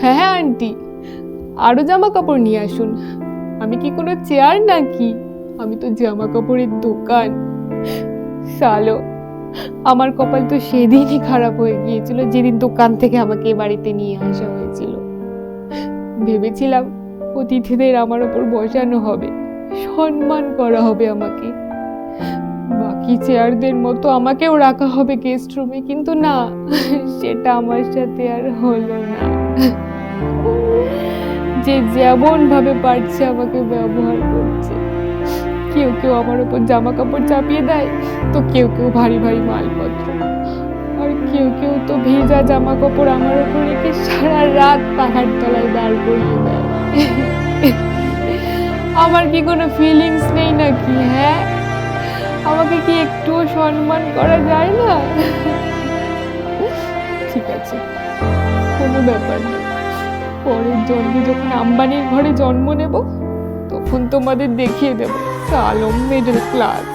হ্যাঁ হ্যাঁ আন্টি, আরো জামা কাপড় নিয়ে আসুন। আমি কি কোনো চেয়ার নাকি? আমি তো জামা কাপড়ের দোকান। সালো, আমার কপাল তো সেদিনই খারাপ হয়ে গিয়েছিল যেদিন দোকান থেকে আমাকে এ বাড়িতে নিয়ে আসা হয়েছিল। ভেবেছিলাম অতিথিদের আমার ওপর বসানো হবে, সম্মান করা হবে আমাকে, বাকি চেয়ারদের মতো আমাকেও রাখা হবে গেস্ট রুমে, কিন্তু না, সেটা আমার সাথে আর হলো না। যে যেমন ভাবে পারছে আমাকে ব্যবহার করছে। কেউ কেউ আমার উপর জামা কাপড় চাপিয়ে দেয়, তো কেউ কেউ ভারী ভারী মালপত্র, আর কেউ কেউ তো ভেজা জামা কাপড় আমার উপর রেখে সারা রাত পাহাড় তলায় দাঁড় করিয়ে দেয়। আমার কি কোনো ফিলিংস নেই নাকি? হ্যাঁ, আমাকে কি একটুও সম্মান করা যায় না? ঠিক আছে, কোনো ব্যাপার না। পরের জন্মে যখন আম্বানির ঘরে জন্ম নেব, তখন তোমাদের দেখিয়ে দেবো কালো মিডল ক্লাস।